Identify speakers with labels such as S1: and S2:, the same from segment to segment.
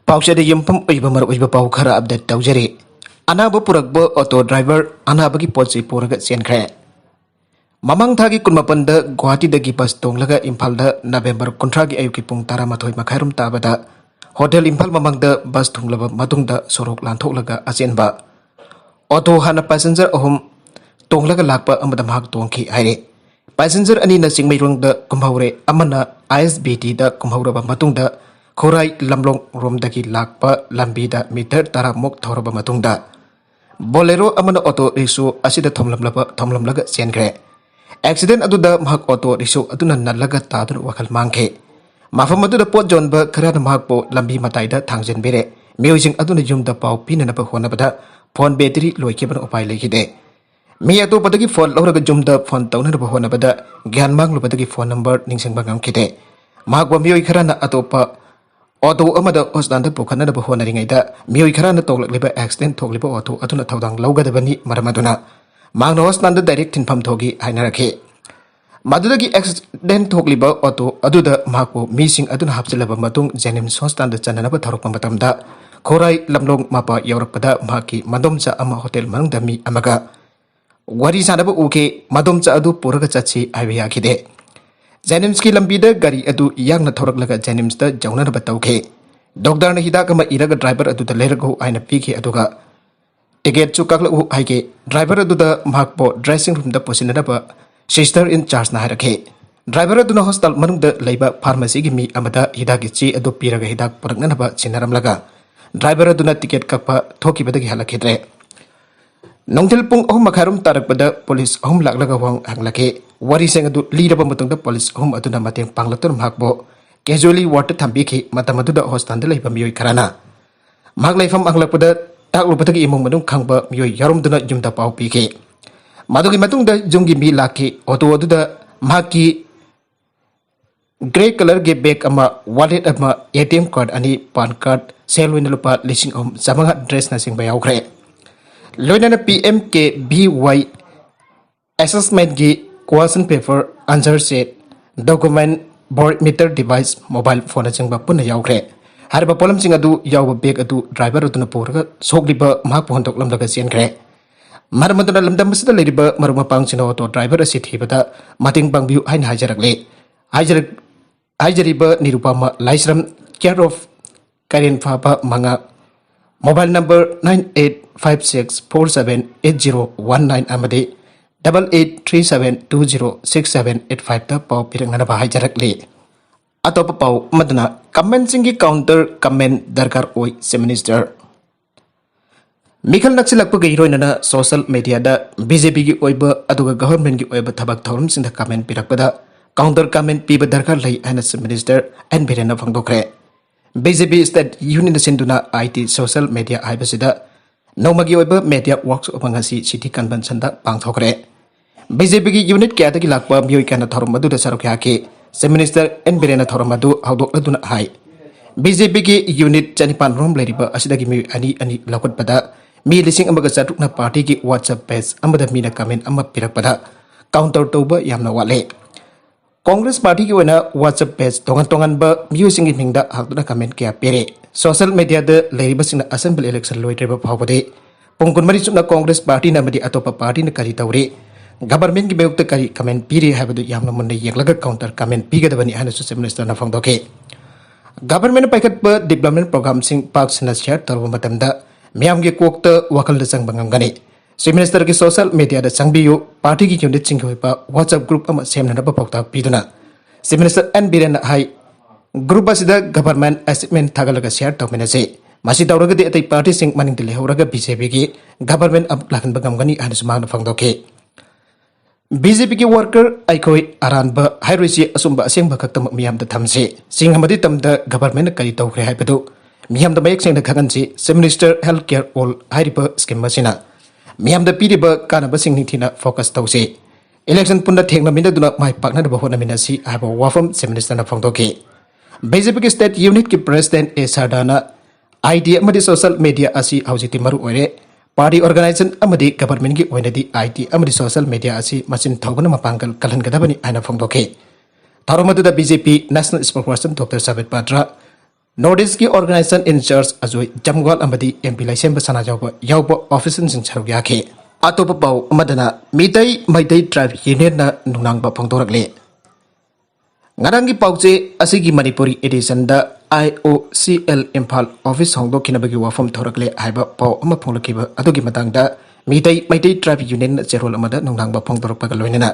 S1: Pausa de yumpam uiba mar uiba pau khara update taujari. Anaba purakba auto driver anabagi potsi puraga senkre. Mamang thagi kunmapanda Guwahati dagi bus tonglaga Imphalda November kontragi ayuki pung taramathoi makhairum tabada Hotel Imphal mamangda bus thunglaba matungda sorok lanthoklaga asenba. Auto hana passenger ahum tonglaga lakpa amada mahak tongki haire. Passenger ani na singmairungda kumhaure amana ISBT da kumhauraba matungda Khorai lamlong romdagi lakpa lambida meter taramok thoraba matungda Bolero amana auto rickshaw asida thomlamlaga senkre. Accident aduda mahak auto rickshaw aduna nalaga tadun wakal mangke. Mafam aduda pot jonba khara mahakpo lambi mataida thangjenbere. Miyoising aduna yumda pau pinanaba honabada phone battery loikeban upai lekide. Mi ato padagi phone lauraga jumda phone taunanaba honabada gyan manglubadagi phone number ningsengba ngamkide. Mahakwa miyoi khara na atopa Auto amada hosdanda pukana da bahona ringaida miyoi kharana toglakliba accident thogliba auto aduna thodang laugadabani maramaduna mangna hosdanda direct tinpham thogi hainarake madudagi accident thogliba auto aduda mahako mising aduna hapchilaba matung Jenims hosdanda chananaba thorokpa matamda khorai lamlong mapa yaurakpada mahaki madomcha ama hotel manungda mi amaga wari sanaba uke madomcha adu puraga chachi aibiyakide Jenims ki lambida Gari adu yang na thorak laga Jenims da jauna na batauke. Doctor na hida kama iraga driver adu da lerago aina piki aduga. Ticket chu kakla u haike driver adu da mahakpo dressing room da posina ba sister in charge na harake. Driver adu na hostel manung da leiba pharmacy gi mi amada hida gi chi adu piraga hidak parakna na ba chinaram laga. Driver adu na ticket kakpa thoki badagi halakidre. Nongtil pung ahum makharum tarak pada polis ahum laklaga wang hanglake. Wari seng adu liraba matungda police ahum aduna mateng panglatur mahakbo casually water thambiki matamaduda hostan da leiba miyoi kharana mahak leifam anglakpada taklubadagi imong madung khangba miyoi yarumduna jumda pau piki madugi matungda jumgi mi laki auto aduda mahaki grey color ge bag ama wallet ama ATM card ani pan card selwin lupa lising samanga dress na sing bayaukre loinana PMK BY assessment gi question paper answer set document board meter device mobile phone chingba punna yaukre harba polam sing adu yawba bag adu driver aduna porga sokliba mahak phone tok lamdaga senkre marmaduna lamdam masida leriba maruma pangchina auto driver asi thibada mating pangbiu hain hajariba nirupama laisram care of Karen Faba manga mobile number 9856478019 amade 8837206785 ta pau pirangana bahai jarakle atop pau madna comment singi counter comment darkar oi minister Mikhal naksilak pa gayroy na social media da BJP gi oiba aduga government gi oiba thabak thorum singda comment pirakpada counter comment piba darkar lai ana minister and birena phangdokre BJP state union sinduna IT social media aibasida nomagi oiba media works opangasi city convention da pangthokre BJP ki unit kya ta ki lakpa miyoi kana thorum madu da sarokya ke se minister en birena thorum madu haudok laduna hai BJP ki unit chanipan rom leriba asida gi mi ani lakot pada mi lising amaga chatuk na party ki WhatsApp page amada mina comment amma pirak pada counter toba yamna wale Congress party ki wena WhatsApp page tongan ba miyu singi mingda hakduna comment kya pere social media da leriba singna assembly election loitreba phawbade pongkun mari chupna Congress party na madi atopa party na kari tawre government ki beukta kari comment piri habadu yamna munne yeklaga counter comment pigadabani hana su minister na phangdoke government paikat ba development program sing park sina share tarwa matamda miyam ge kokta wakal da sang bangam gani minister ki social media da sangbiyu party ki unit sing hoipa WhatsApp group ama semna na bapokta piduna minister an biren hai group asida government assignment thagalaga share tawmena se masi tawraga de atai party sing maning dile horaga BJP ki government ab lakan bagam gani hana su magna phangdoke BJP ki worker aikoi aranba hairisi asumba asengba khaktam miyam da thamse singhamadi tamda government kari tawkhre haibadu miyam da mayek sengda khagansi minister healthcare all hairiba scheme masina miyam da piriba kana basing nithina focus tawse election punna thengna mina duna mai pakna da bahona minasi haiba wafam minister na phangdoke BJP ki state unit ki president A Sardana idea amadi social media asi haujiti maru oire party organization amadi government ki oinadi IT amadi social media asi machin thogna mapangkal kalan gadabani aina phangdoke tharomadu da BJP national spokesperson Dr. Sabit Patra north east की organization incharge Ajoy Jamwal अमदी MP Leishemba Sana याव officer सरुक याखे अतोप पाव अमदना Meitei Meitei tribe union नुनांग फोंदोरकले ngarang gi pauche asigi manipuri edition da IOCL Imphal office hongdo kinabagi wafam thorakle haiba pau ama phonglakiba adugi matangda mitai tribe union cherol amada nungnangba phongdorpa galoinena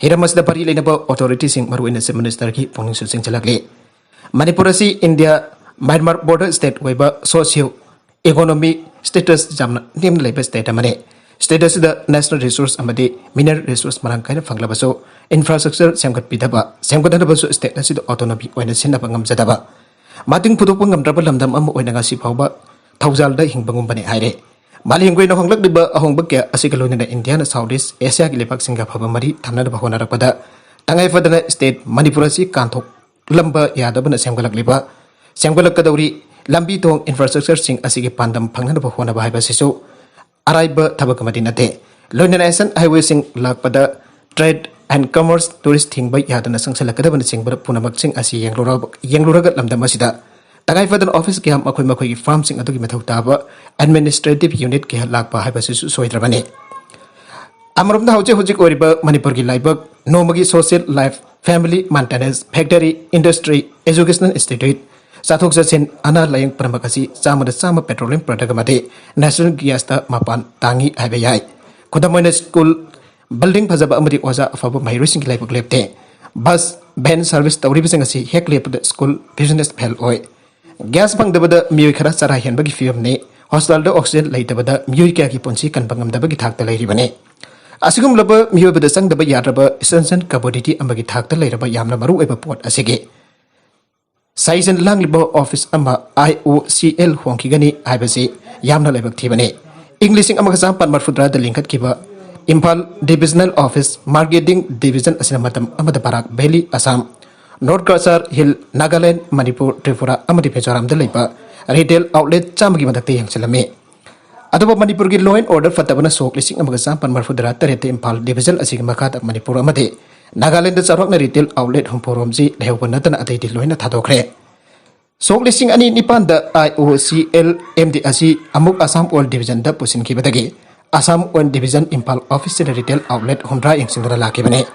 S1: hiramas da pari leinaba authority sing maruina se minister ki phongning su sing chalakle manipur asi india myanmar border state weba socio economic status jamna nimna leba state amane status the national resource amadi mineral resource marang kaina phanglabaso infrastructure semgat pidaba semgadanabaso state asi autonomy oina sinaba ngamjadaba mating pudok ngamdraba lamdam am oina ngasi phawba thaujal da hingbangum bane haire malingoi na honglak diba ahongba kya asigalona da india na southeast asia gi lepak singa phaba mari thamna ba hona rakpada tangai fadana state manipur asi kanthok lamba yadabana semgalak liba semgalak kadawri lambi tong infrastructure sing asigi pandam phangna ba hona ba haiba sisu Arriba Tabaka Madinate. Loination highway sing Lakpada trade and commerce tourist thing by Yadana Sansalakadavan sing but Punamak sing as Yangluragat Lamdamasida. Tagai for the office Gam Akumaki farm sing Adukimataba administrative unit Kia Lakpa Hybasis Soitrabane. Amram the Hoche Hujik Oriba Manipurgi Laibak, Nomagi Social Life, Family Maintenance, Factory, Industry, Educational Institute. Sathok Sasin Ana Laying Pramakasi, Sama the Sama Petroleum Protagamati, National Giasta Mapan, Tangi Abeyai. Kudamoina School Building Pazaba Amadi Waza of my recent life of Lepte. Bus Ben Service the Ribisangasi, Hecklip the school business Pell Oi. Gas Bang the Bada Muikara Sarahan Bagi Fiumne, Hostel the Oxygen later Bada Muikaki Ponsi can Bangam the Bagi Tak the Lady Bane. Asigum Laba Mu the Sang the Bayaraba, Sensen Kaboditi and Bagi Tak the later by Yamna Maru Port Asige. Saizen Langlibo office ama IOCL Honkigani Ibasi Yamna Lebak Tibane. Englishing Amakasam Panmarfudra the Linkat Kiba Impal Divisional Office Marketing Division Asinamatam Amadaparak Beli Assam North Kasar Hill Nagaland Manipur Tripura Amadi Pecharam the Lipa Retail Outlet Chamagi Madati Yang Salame. Adobo Manipurgi Law and Order Fatabana Sok Lising Amakasam Panmarfudra Terete Impal Division Asimakat Manipur Amade. Nagaland Sarokna Retail Outlet Humporomzi, Leopanatan Atati Loina Tadokre. So listing any Nipan the IOCL MD Asi Amuk Assam Oil Division the Pusin Kibadagi, Assam Oil Division Impal Office Retail Outlet Humdra in Sindra Lakibane.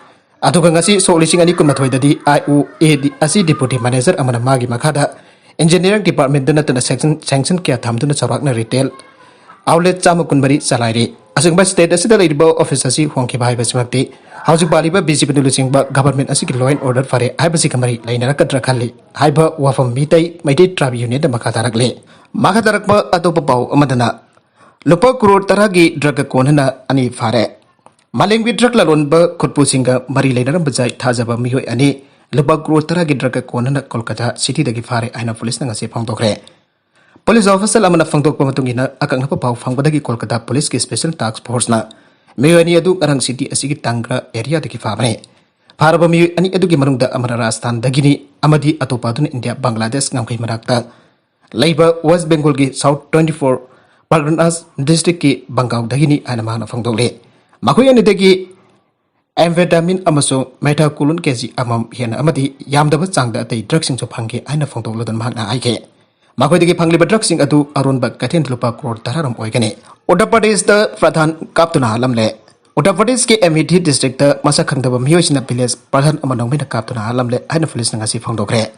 S1: Atokangasi so listing any Kumatway the IOA Asi Deputy Manager Amana Magi Makada, Engineering Department Donatan Sanction Kia Tamduna Sarakna Retail Outlet Chamakunbari Salari. Asing by state as the labor officers Honki by Basmati, House of Baliba busy producing government as law and order for a Ibasikamari, Laina Katrakali, Hyper Wafam Mitai, Mighty Tribe Unit, the Makatarakle. Makatarakma Atopao Amadana. Lupa Kuro Taragi Draka Konana Ani Fare. Maling with Draklalonba Kutpusinga, Mari Laina Bazai Tazaba Miho Ani, Lupa Kuro Taragi Draka Konana, Kolkata, City the Gifare, and a police Nangasi Pongtokre. Police officer Lamana Fangtok Pamatungina, Akangapa Fangbadagi Kolkata Police Special Task Force na. Mayani Adu Arang City Asigi Tangra area the Kifamane. Parabami any Eduki Marunda Amarastan, Dagini, Amadi Atopadun India, Bangladesh, Namki Marakta. Labor West Bengal South 24, Parganas District Bangau Dagini and Amana Fangdole. Makuyani Degi Amphetamine Amaso, Meta Kulun Kesi Amam Hian Amadi, Yamdaba Sangda, the drugs into Panki and a Fangdole than Magna Ike. Makwedigi Pangliba drugsing adu Arunba Katin Lupa Kor Tararam Oigane. Uttar is the Pradhan Kaptuna Alamle. Uttar Pradesh ke Amethi district the Masakandaba Myoshina village Pradhan Amanamina Kaptuna Alamle and a police Nangasi Fondokre.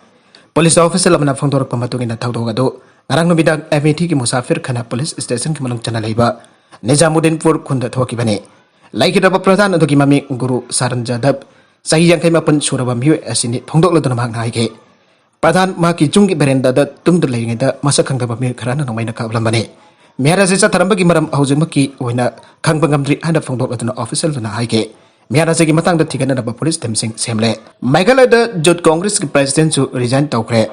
S1: Police officer Lamana Fondor Pamatung in a Taudogado, Narangomida Amethi Musafir Kana police station Kimanung Chanalaiba, Nizamuddin for Kunda Tokibane. Like it about Pradhan Dogimami Guru Saranjadab, Sayan came up and Suraba Myo as in it Pondokladamag Naike. Pradhan Maki Jungi Berenda tum the laying the Masakanga Karana no Maina Kablamane. Miarasa Tarambaki Maram Hauzumaki Wina Kangbangam and a found an officer than a hike. Miarasaki Matang the Tigan of police temsing Semle. Megala the Jut Congress President to resign Tokre.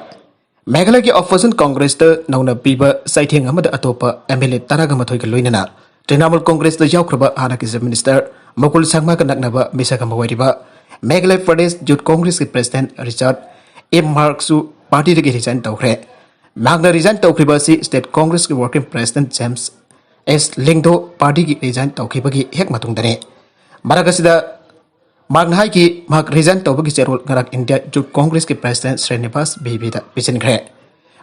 S1: Megalaki offers Congress the Nauna Biba citing Amada Atopa Emile Taragamatoika Luinana. Trinamal Congress the Yakraba Anakis Minister Mokul Sangmaka Nagnaba Misakamawaitiba. Megala Pradesh Jut Congress President Richard M. Marksu Party to get his end Tokre. Magna resign Tokribasi State Congress Working President James S. Lingdo Party resign Tokibagi Hekmatundane. Maragasida Magnaiki Mark resign Tobagi Gerald Garak India Jut Congress President Srinivas Bibida Pichenkre.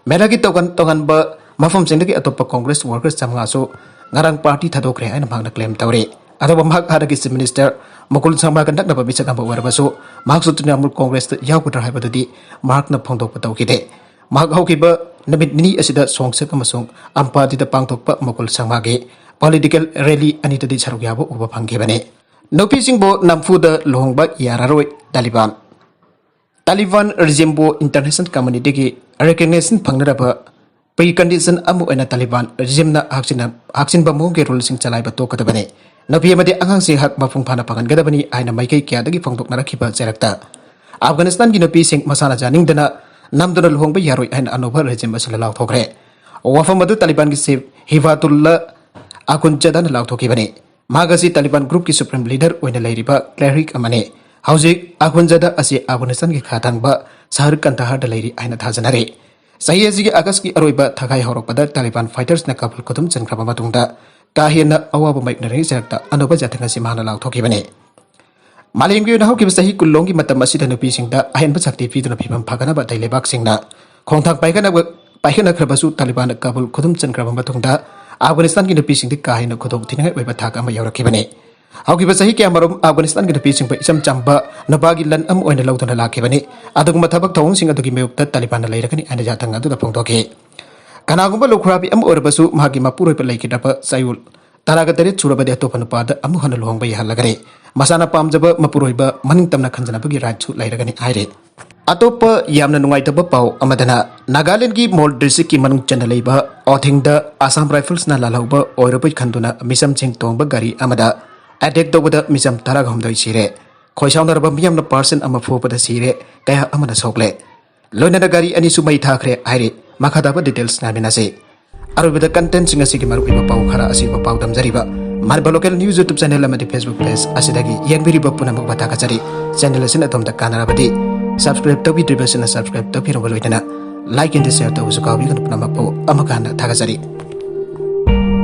S1: Meragi togan ba mafam sing dagi atopa Congress workers chamnga so ngarang party thadokre aina magna claim tawre ado bamhak hadagi chief minister mukul sangma kan dakna ba bichak amba warba so mahak su trinamool Congress ta yaw kutar haibadudi mahak na phongdok pa tawkide mahak haukiba namit nini asida songsek amasung ampa dida pangthokpa mukul sangma ge political rally ani tadi saruk yabo uba phangge bane nopi singbo namfuda lohongba yararoi Taliban regime bo international community ki recognition phangnaraba precondition amu ena Taliban regime na haksin ba mo ge rule sing chalai ba to kadabane napi amade angang se hak mafung phana pangan gadabani aina maikai kya dagi phongtok narakhiba jerakta Afghanistan ki nopi sing masana janing dana namdona lohongba yaroi aina anova regime asila law thokre wafam adu Taliban ki chief Hibatullah Akhundzadan law thokibane magasi Taliban group ki supreme leader oina lairiba cleric amane Hauzik Akhundzada asi Afghanistan ki khatang ba Sahar Kandahar da lairi aina thajanare sahi asi ki August ki aroiba thakai horokpada Taliban fighters na Kabul kodum chankraba matungda kahena awaba maikna ri jarakta anoba jathanga si mahana law thokibane Malimgi na hawki sahi kullongi matam asida nupi singda ahen ba sakti piduna phibam phagana ba dailebak singna khongthak paikana khrabasu Taliban Kabul kodum chankraba matungda Afghanistan ki nupi singdi kahena khodok thingai oiba thak ama yawrakibane Hauki basahi kya marum Afghanistan ki pising pa isam chamba nabagi lan am oina lawtona lakibani aduguma thabak thawung sing adugi meyukta Taliban na leirakani ana jatang adu da phongdoke kanagumba lukhrabi am orabasu mahagi mapuroi pa leikidapa sayul taraga tare churabade atopa nupada amu hana lohongba yahalagare masana pamjaba mapuroiba maning tamna khanjanabagi right chu leiragani aire atopa yamna nungaitaba pau amadana Nagaland ki Mol district ki manung chana leiba othingda Assam Rifles na lalhauba oiropai khanduna michm ching tongba Gari amada attack tawbada michm tarag homdoi Sire khoisaunarba miyamna person ama fubada Sire kaya amana sokle loinana Gari ani su Mei Thakhre aire makhadaba details na binase arubida content singa sigi maru iba pau khara asi ba pau damjariba marba local news YouTube channel amadi Facebook page asidagi yengbiriba punamak bataka chari channel asina tomda kanarabadi subscribe to be subscribe to be loitana like and share to usukawi kan punamak po amakana thagajari